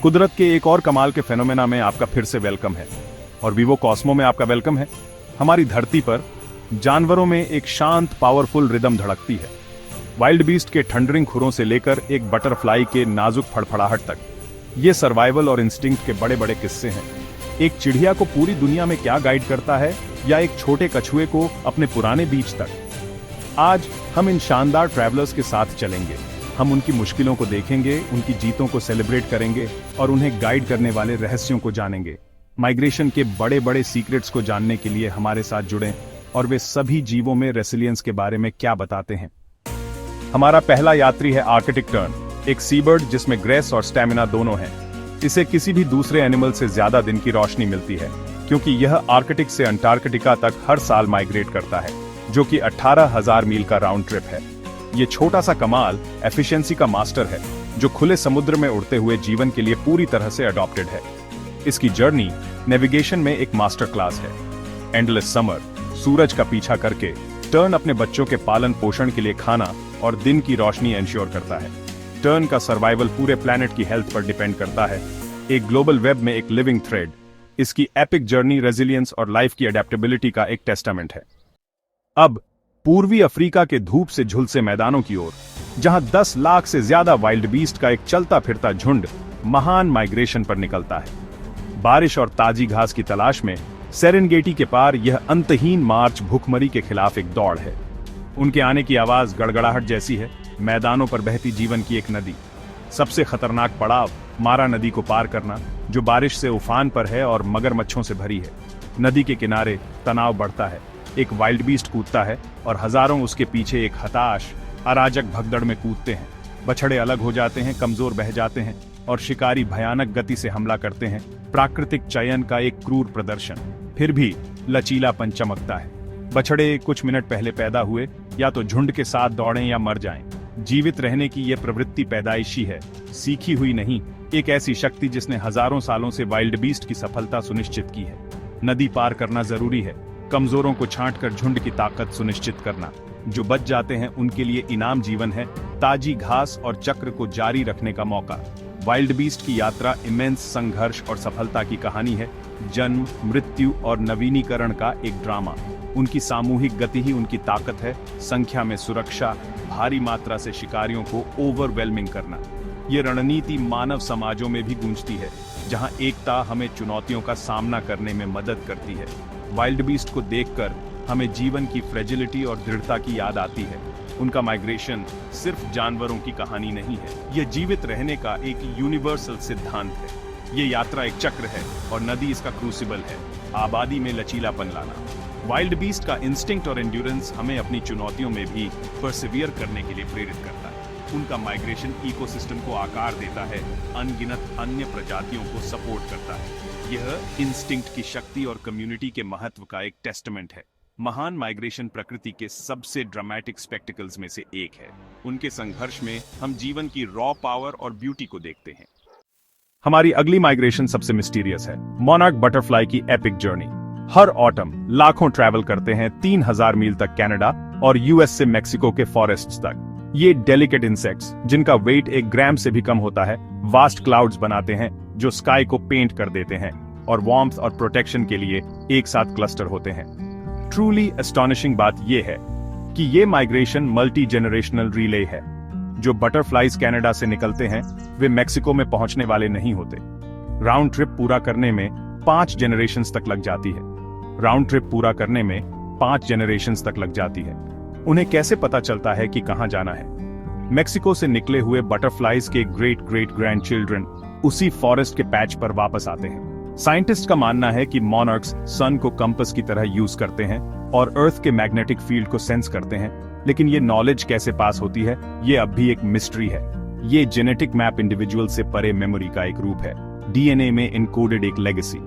कुदरत के एक और कमाल के फेनोमेना में आपका फिर से वेलकम है और वीवो कॉस्मो में आपका वेलकम है। हमारी धरती पर जानवरों में एक शांत पावरफुल रिदम धड़कती है। वाइल्ड बीस्ट के थंडरिंग खुरों से लेकर एक बटरफ्लाई के नाजुक फड़फड़ाहट तक, ये सर्वाइवल और इंस्टिंक्ट के बड़े बड़े किस्से हैं। एक चिड़िया को पूरी दुनिया में क्या गाइड करता है, या एक छोटे कछुए को अपने पुराने बीच तक। आज हम इन शानदार ट्रैवलर्स के साथ चलेंगे। हम उनकी मुश्किलों को देखेंगे, उनकी जीतों को सेलिब्रेट करेंगे और उन्हें गाइड करने वाले रहस्यों को जानेंगे। माइग्रेशन के बड़े बड़े सीक्रेट्स को जानने के लिए हमारे साथ जुड़ें और वे सभी जीवों में रेसिलियंस के बारे में क्या बताते हैं। हमारा पहला यात्री है आर्कटिक टर्न, एक सीबर्ड जिसमें ग्रेस और स्टैमिना दोनों हैं। इसे किसी भी दूसरे एनिमल से ज्यादा दिन की रोशनी मिलती है, क्योंकि यह आर्कटिक से अंटार्कटिका तक हर साल माइग्रेट करता है, जो कि 18,000 मील का राउंड ट्रिप है। ये छोटा सा कमाल एफिशिएंसी का मास्टर है, जो खुले समुद्र में उड़ते हुए जीवन के लिए पूरी तरह से अडॉप्टेड है। इसकी जर्नी नेविगेशन में एक मास्टर क्लास है। एंडलेस समर, सूरज का पीछा करके टर्न अपने बच्चों के पालन पोषण के लिए खाना और दिन की रोशनी एंश्योर करता है। टर्न का सर्वाइवल पूरे प्लेनेट की हेल्थ पर डिपेंड करता है, एक ग्लोबल वेब में एक लिविंग थ्रेड। इसकी एपिक जर्नी रेजिलियंस और लाइफ की अडेप्टेबिलिटी का एक टेस्टामेंट है। अब पूर्वी अफ्रीका के धूप से झुलसे मैदानों की ओर, जहां 10 लाख से ज्यादा वाइल्ड बीस्ट का एक चलता फिरता झुंड महान माइग्रेशन पर निकलता है। बारिश और ताजी घास की तलाश में सेरेनगेटी के पार यह अंतहीन मार्च भूखमरी के खिलाफ एक दौड़ है। उनके आने की आवाज गड़गड़ाहट जैसी है, मैदानों पर बहती जीवन की एक नदी। सबसे खतरनाक पड़ाव मारा नदी को पार करना, जो बारिश से उफान पर है और मगरमच्छों से भरी है। नदी के किनारे तनाव बढ़ता है, एक वाइल्ड बीस्ट कूदता है और हजारों उसके पीछे एक हताश अराजक भगदड़ में कूदते हैं। बछड़े अलग हो जाते हैं, कमजोर बह जाते हैं और शिकारी भयानक गति से हमला करते हैं। प्राकृतिक चयन का एक क्रूर प्रदर्शन, फिर भी लचीलापन चमकता है। बछड़े कुछ मिनट पहले पैदा हुए, या तो झुंड के साथ दौड़ें या मर जाएं। जीवित रहने की यह प्रवृत्ति पैदाइशी है, सीखी हुई नहीं, एक ऐसी शक्ति जिसने हजारों सालों से वाइल्ड बीस्ट की सफलता सुनिश्चित की है। नदी पार करना जरूरी है, कमजोरों को छांटकर झुंड की ताकत सुनिश्चित करना। जो बच जाते हैं उनके लिए इनाम जीवन है, ताजी घास और चक्र को जारी रखने का मौका। वाइल्ड बीस्ट की यात्रा इमेंस संघर्ष और सफलता की कहानी है, जन्म, मृत्यु और नवीनीकरण का एक ड्रामा। उनकी सामूहिक गति ही उनकी ताकत है, संख्या में सुरक्षा, भारी मात्रा से शिकारियों को ओवरवेलमिंग करना। ये रणनीति मानव समाजों में भी गूंजती है, जहां एकता हमें चुनौतियों का सामना करने में मदद करती है। वाइल्ड बीस्ट को देखकर हमें जीवन की फ्रेजिलिटी और दृढ़ता की याद आती है। उनका माइग्रेशन सिर्फ जानवरों की कहानी नहीं है, यह जीवित रहने का एक यूनिवर्सल सिद्धांत है। ये यात्रा एक चक्र है और नदी इसका क्रूसिबल है, आबादी में लचीलापन लाना। वाइल्ड बीस्ट का इंस्टिंक्ट और एंड्योरेंस हमें अपनी चुनौतियों में भी परसिवियर करने के लिए प्रेरित करता है। उनका माइग्रेशन इकोसिस्टम को आकार देता है, अनगिनत अन्य प्रजातियों को सपोर्ट करता है। यह इंस्टिंक्ट की शक्ति और कम्युनिटी के महत्व का एक टेस्टमेंट है। महान माइग्रेशन प्रकृति के सबसे ड्रामेटिक स्पेक्टिकल्स में से एक है। उनके संघर्ष में हम जीवन की रॉ पावर और ब्यूटी को देखते हैं। हमारी अगली माइग्रेशन सबसे मिस्टीरियस है, मोनार्क बटरफ्लाई की एपिक जर्नी। हर ऑटम लाखों ट्रैवल करते हैं 3000 मील तक कनाडा और यूएस से मेक्सिको के फॉरेस्ट्स तक। ये डेलिकेट इंसेक्ट्स, जिनका वेट 1 ग्राम से भी कम होता है, वास्ट क्लाउड्स बनाते हैं जो स्काई को पेंट कर देते हैं और वार्मथ और प्रोटेक्शन के लिए एक साथ क्लस्टर होते हैं। ट्रूली एस्टॉनिशिंग बात यह है कि ये माइग्रेशन मल्टी जेनरेशनल रिले है। जो बटरफ्लाइज कनाडा से निकलते हैं वे मेक्सिको में पहुंचने वाले नहीं होते। राउंड ट्रिप पूरा करने में 5 जनरेशंस तक लग जाती है। उन्हें कैसे पता चलता है कि कहां जाना है? मेक्सिको से निकले हुए बटरफ्लाइज के ग्रेट ग्रेट ग्रैंड चिल्ड्रन उसी फॉरेस्ट के पैच पर वापस आते हैं। साइंटिस्ट का मानना है कि मॉनर्क्स सन को कंपास की तरह यूज करते हैं और अर्थ के मैग्नेटिक फील्ड को सेंस करते हैं, लेकिन ये नॉलेज कैसे पास होती है, ये अब भी एक मिस्ट्री है। ये जेनेटिक मैप इंडिविजुअल से परे मेमोरी का एक रूप है, डीएनए में इनकोडेड एक लेगेसी।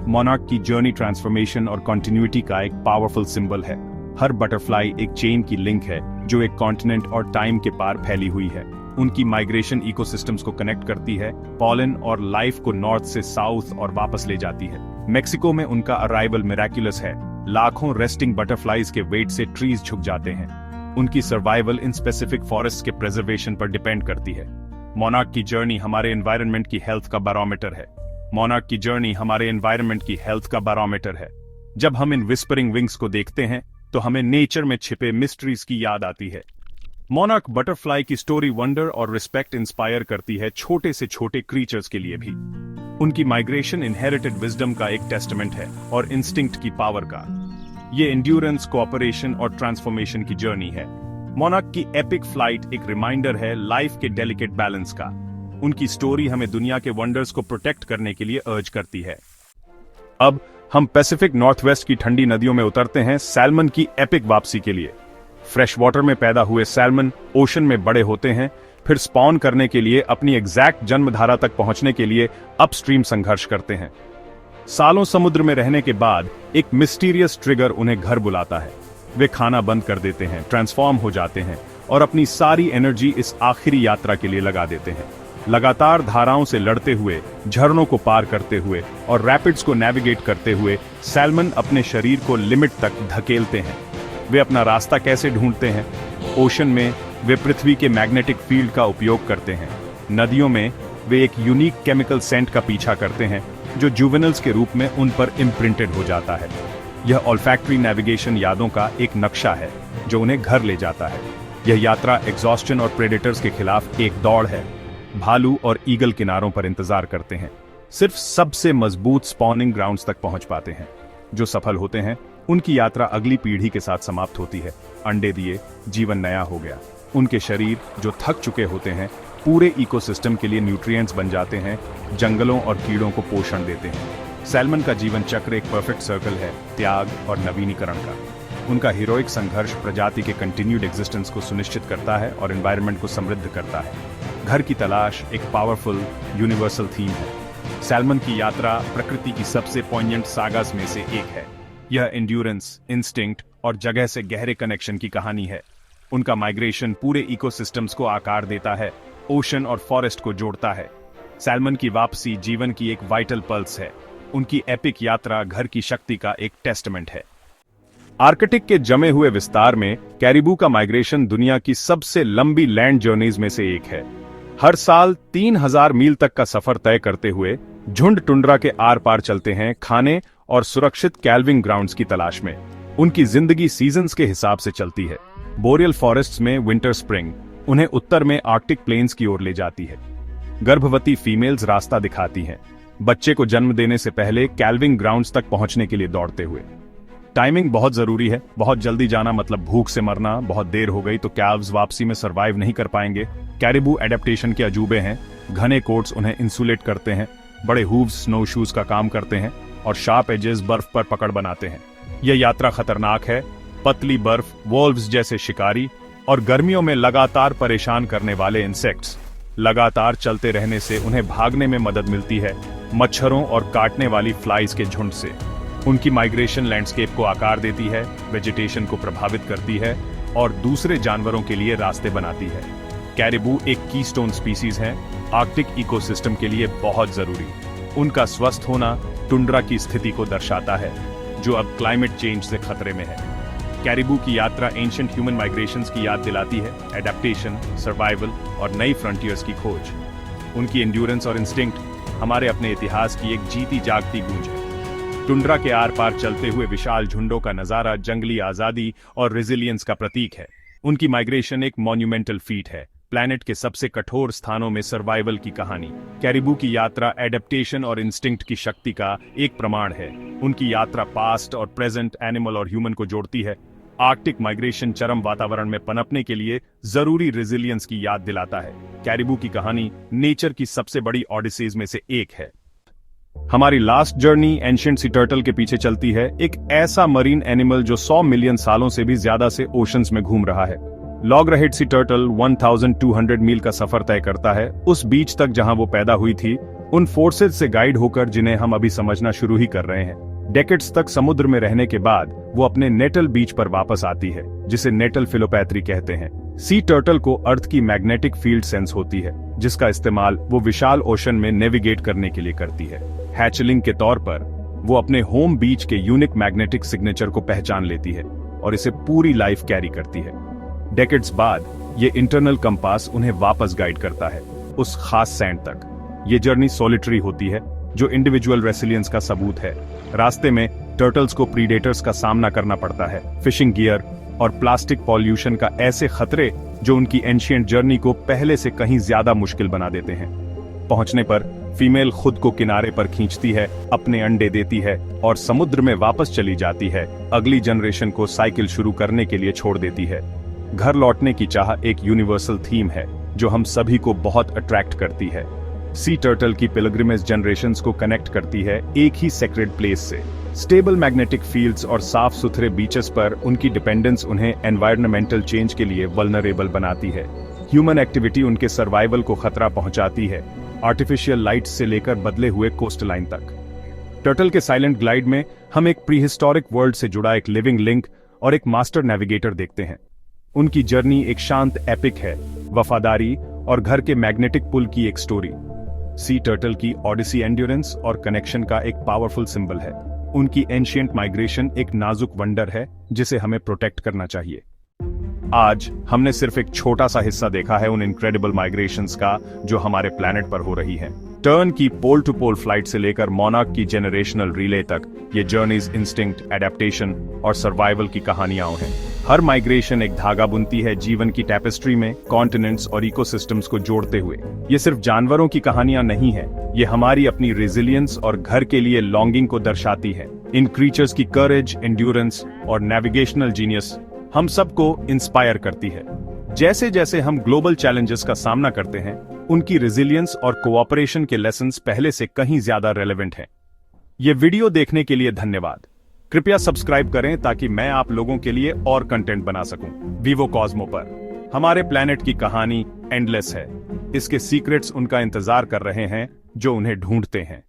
मॉनर्क की जर्नी ट्रांसफॉर्मेशन और कंटिन्यूटी का एक पावरफुल सिंबल है। हर बटरफ्लाई एक चेन की लिंक है जो एक कॉन्टिनेंट और टाइम के पार फैली हुई है। उनकी माइग्रेशन इकोसिस्टम्स को कनेक्ट करती है, पॉलन और लाइफ को नॉर्थ से साउथ और वापस ले जाती है। मेक्सिको में उनका अराइवल मिराक्युलस है। लाखों रेस्टिंग बटरफ्लाइज के वेट से ट्रीज झुक जाते हैं। उनकी सर्वाइवल इन स्पेसिफिक फॉरेस्ट के प्रिजर्वेशन पर डिपेंड करती है। मोनार्क की जर्नी हमारे एनवायरनमेंट की हेल्थ का बैरोमीटर है। मोनार्क की जर्नी हमारे एनवायरनमेंट की हेल्थ का बैरोमीटर है। जब हम इन विस्परिंग विंग्स को देखते हैं तो हमें नेचर में छिपे मिस्ट्रीज की याद आती है। मोनार्क बटरफ्लाई की स्टोरी वंडर और रिस्पेक्ट इंस्पायर करती है छोटे से छोटे क्रीचर्स के लिए भी। उनकी माइग्रेशन इनहेरिटेड विजडम का एक टेस्टमेंट है और इंस्टिंक्ट की पावर का। ये एंड्योरेंस, कोऑपरेशन और ट्रांसफॉर्मेशन की जर्नी है। मोनार्क की एपिक फ्लाइट एक रिमाइंडर है लाइफ के डेलिकेट बैलेंस का। उनकी स्टोरी हमें दुनिया के वंडर्स को प्रोटेक्ट करने के लिए अर्ज करती है। अब हम पैसिफिक नॉर्थवेस्ट की ठंडी नदियों में उतरते हैं सैल्मन की एपिक वापसी के लिए। फ्रेश वाटर में पैदा हुए सैल्मन ओशन में बड़े होते हैं, फिर स्पॉन करने के लिए अपनी एग्जैक्ट जन्मधारा तक पहुंचने के लिए अपस्ट्रीम संघर्ष करते हैं। सालों समुद्र में रहने के बाद एक मिस्टीरियस ट्रिगर उन्हें घर बुलाता है। वे खाना बंद कर देते हैं, ट्रांसफॉर्म हो जाते हैं और अपनी सारी एनर्जी इस आखिरी यात्रा के लिए लगा देते हैं। लगातार धाराओं से लड़ते हुए, झरनों को पार करते हुए और रैपिड्स को नेविगेट करते हुए सैल्मन अपने शरीर को लिमिट तक धकेलते हैं। वे अपना रास्ता कैसे ढूंढते हैं? ओशन में वे पृथ्वी के मैग्नेटिक फील्ड का उपयोग करते हैं। नदियों में वे एक यूनिक केमिकल सेंट का पीछा करते हैं जो जुवेनल्स के रूप में उन पर इम्प्रिंटेड हो जाता है। यह ऑल्फैक्टरी नेविगेशन यादों का एक नक्शा है जो उन्हें घर ले जाता है। यह यात्रा एग्जॉस्शन और प्रेडेटर्स के खिलाफ एक दौड़ है। भालू और ईगल किनारों पर इंतजार करते हैं, सिर्फ सबसे मजबूत स्पॉनिंग ग्राउंड्स तक पहुंच पाते हैं। जो सफल होते हैं उनकी यात्रा अगली पीढ़ी के साथ समाप्त होती है। अंडे दिए, जीवन नया हो गया। उनके शरीर जो थक चुके होते हैं पूरे इकोसिस्टम के लिए न्यूट्रिएंट्स बन जाते हैं, जंगलों और कीड़ों को पोषण देते हैं। सैल्मन का जीवन चक्र एक परफेक्ट सर्कल है, त्याग और नवीनीकरण का। उनका हीरोइक संघर्ष प्रजाति के कंटिन्यूड एग्जिस्टेंस को सुनिश्चित करता है और एनवायरनमेंट को समृद्ध करता है। घर की तलाश एक पावरफुल यूनिवर्सल थीम है। सैल्मन की यात्रा प्रकृति की सबसे पॉइंटेंट सागास में से एक है। यह एंड्योरेंस, इंस्टिंक्ट और जगह से गहरे कनेक्शन की कहानी है। उनका माइग्रेशन पूरे इकोसिस्टम्स को आकार देता है, ओशन और फॉरेस्ट को जोड़ता है। सैल्मन की वापसी जीवन की एक वाइटल पल्स है। उनकी एपिक यात्रा घर की शक्ति का एक टेस्टमेंट है। आर्कटिक के जमे हुए विस्तार में कैरिबू का माइग्रेशन दुनिया की सबसे लंबी लैंड जर्नीज में से एक है। हर साल 3000 मील तक का सफर तय करते हुए झुंड टुंड्रा के आर पार चलते हैं, खाने और सुरक्षित कैल्विंग ग्राउंड्स की तलाश में। उनकी जिंदगी सीजन्स के हिसाब से चलती है। बोरियल फॉरेस्ट्स में विंटर स्प्रिंग उन्हें उत्तर में आर्कटिक प्लेन्स की ओर ले जाती है। गर्भवती फीमेल्स रास्ता दिखाती हैं, बच्चे को जन्म देने से पहले कैल्विंग ग्राउंड्स तक पहुंचने के लिए दौड़ते हुए। टाइमिंग बहुत जरूरी है। बहुत जल्दी जाना मतलब भूख से मरना। बहुत देर हो गई तो कैल्व्स वापसी में सरवाइव नहीं कर पाएंगे। कैरिबू एडेप्टेशन के अजूबे हैं। घने कोट्स उन्हें इंसुलेट करते हैं, बड़े हूव्स स्नो शूज का काम करते हैं और शार्प एजेस बर्फ पर पकड़ बनाते हैं। यह यात्रा खतरनाक है। पतली बर्फ, वॉल्व्स जैसे शिकारी और गर्मियों में लगातार परेशान करने वाले इंसेक्ट्स। लगातार चलते रहने से उन्हें भागने में मदद मिलती है, मच्छरों और काटने वाली फ्लाइज के झुंड से। उनकी माइग्रेशन लैंडस्केप को आकार देती है, वेजिटेशन को प्रभावित करती है और दूसरे जानवरों के लिए रास्ते बनाती है। कैरिबू एक कीस्टोन स्पीसीज है, आर्कटिक इकोसिस्टम के लिए बहुत जरूरी। उनका स्वस्थ होना टुंड्रा की स्थिति को दर्शाता है, जो अब क्लाइमेट चेंज से खतरे में है। कैरिबू की यात्रा एंशिएंट ह्यूमन माइग्रेशंस की याद दिलाती है, एडेप्टेशन, सर्वाइवल और नई फ्रंटियर्स की खोज। उनकी एंड्योरेंस और इंस्टिंक्ट हमारे अपने इतिहास की एक जीती जागती गूंज है। टुंड्रा के आर पार चलते हुए विशाल झुंडों का नजारा जंगली आजादी और रेजिलियंस का प्रतीक है। उनकी माइग्रेशन एक मॉन्यूमेंटल फीट है, प्लैनेट के सबसे कठोर स्थानों में सर्वाइवल की कहानी। कैरिबू की यात्रा एडेप्टेशन और इंस्टिंक्ट की शक्ति का एक प्रमाण है। उनकी यात्रा पास्ट और प्रेजेंट, एनिमल और ह्यूमन को जोड़ती है। आर्कटिक माइग्रेशन चरम वातावरण में पनपने के लिए जरूरी रेजिलियंस की याद दिलाता है। कैरिबू की कहानी नेचर की सबसे बड़ी ऑडिसीज में से एक है। हमारी last journey ancient sea turtle के पीछे चलती है, एक ऐसा मरीन एनिमल जो 100 मिलियन सालों से भी ज्यादा से ओशंस में घूम रहा है। लॉगरहेड सी टर्टल 1200 मील का सफर तय करता है, उस बीच तक जहां वो पैदा हुई थी, उन फोर्सेज से गाइड होकर जिन्हें हम अभी समझना शुरू ही कर रहे हैं। डेकेड्स तक समुद्र में रहने के बाद वो अपने नेटल बीच पर वापस आती है, जिसे नेटल फिलोपैथ्री कहते हैं। सी टर्टल को अर्थ की मैग्नेटिक फील्ड सेंस होती है, जिसका इस्तेमाल वो विशाल ओशन में नेविगेट करने के लिए करती है। हैचलिंग के तौर पर वो अपने होम बीच के यूनिक मैग्नेटिक सिग्नेचर को पहचान लेती है और इसे पूरी लाइफ कैरी करती है। डेकेड्स बाद ये इंटरनल कंपास उन्हें वापस गाइड करता है। उस खास सैंड तक। ये जर्नी सॉलिटरी होती है, जो इंडिविजुअल रेसिलियंस का सबूत है। रास्ते में टर्टल्स को प्रीडेटर्स का सामना करना पड़ता है, फिशिंग गियर और प्लास्टिक पॉल्यूशन का ऐसे खतरे जो उनकी एंशिएंट जर्नी को पहले से कहीं ज्यादा मुश्किल बना देते हैं। पहुंचने पर फीमेल खुद को किनारे पर खींचती है, अपने अंडे देती है और समुद्र में वापस चली जाती है, अगली जनरेशन को साइकिल शुरू करने के लिए छोड़ देती है। घर लौटने की चाह एक यूनिवर्सल थीम है जो हम सभी को बहुत अट्रैक्ट करती है। सी टर्टल की पिलग्रिमेज जनरेशंस को कनेक्ट करती है एक ही सेक्रेड प्लेस से। स्टेबल मैग्नेटिक फील्ड्स और साफ सुथरे बीचेस पर उनकी डिपेंडेंस उन्हें एनवायरमेंटल चेंज के लिए वल्नरेबल बनाती है। ह्यूमन एक्टिविटी उनके सर्वाइवल को खतरा पहुंचाती है, आर्टिफिशियल लाइट्स से लेकर बदले हुए कोस्टलाइन तक। टर्टल के साइलेंट ग्लाइड में हम एक प्रीहिस्टोरिक वर्ल्ड से जुड़ा एक लिविंग लिंक और एक मास्टर नेविगेटर देखते हैं। उनकी जर्नी एक शांत एपिक है, वफादारी और घर के मैग्नेटिक पुल की एक स्टोरी। सी टर्टल की ऑडिसी एंड्योरेंस और कनेक्शन का एक पावरफुल सिंबल है। उनकी एंशिएंट माइग्रेशन एक नाजुक वंडर है जिसे हमें प्रोटेक्ट करना चाहिए। आज हमने सिर्फ एक छोटा सा हिस्सा देखा है उन इनक्रेडिबल माइग्रेशंस का जो हमारे प्लैनेट पर हो रही हैं। टर्न की पोल टू पोल फ्लाइट से लेकर मोनार्क की जेनरेशनल रिले तक, ये जर्नीज इंस्टिंक्ट, एडेप्टेशन और सर्वाइवल की कहानियां हैं। हर माइग्रेशन एक धागा बुनती है जीवन की टैपेस्ट्री में, कॉन्टिनेंट्स और इकोसिस्टम्स को जोड़ते हुए। ये सिर्फ जानवरों की कहानियां नहीं है, ये हमारी अपनी रेजिलियंस और घर के लिए लॉन्गिंग को दर्शाती है। इन क्रीचर्स की करेज, एंड्योरेंस और नेविगेशनल जीनियस हम सबको इंस्पायर करती है। जैसे जैसे हम ग्लोबल चैलेंजेस का सामना करते हैं, उनकी रेजिलियंस और कोऑपरेशन के लेसन्स पहले से कहीं ज्यादा रेलेवेंट हैं। ये वीडियो देखने के लिए धन्यवाद। कृपया सब्सक्राइब करें ताकि मैं आप लोगों के लिए और कंटेंट बना सकूं। वीवो कॉस्मो पर हमारे प्लैनेट की कहानी एंडलेस है। इसके सीक्रेट्स उनका इंतजार कर रहे हैं जो उन्हें ढूंढते हैं।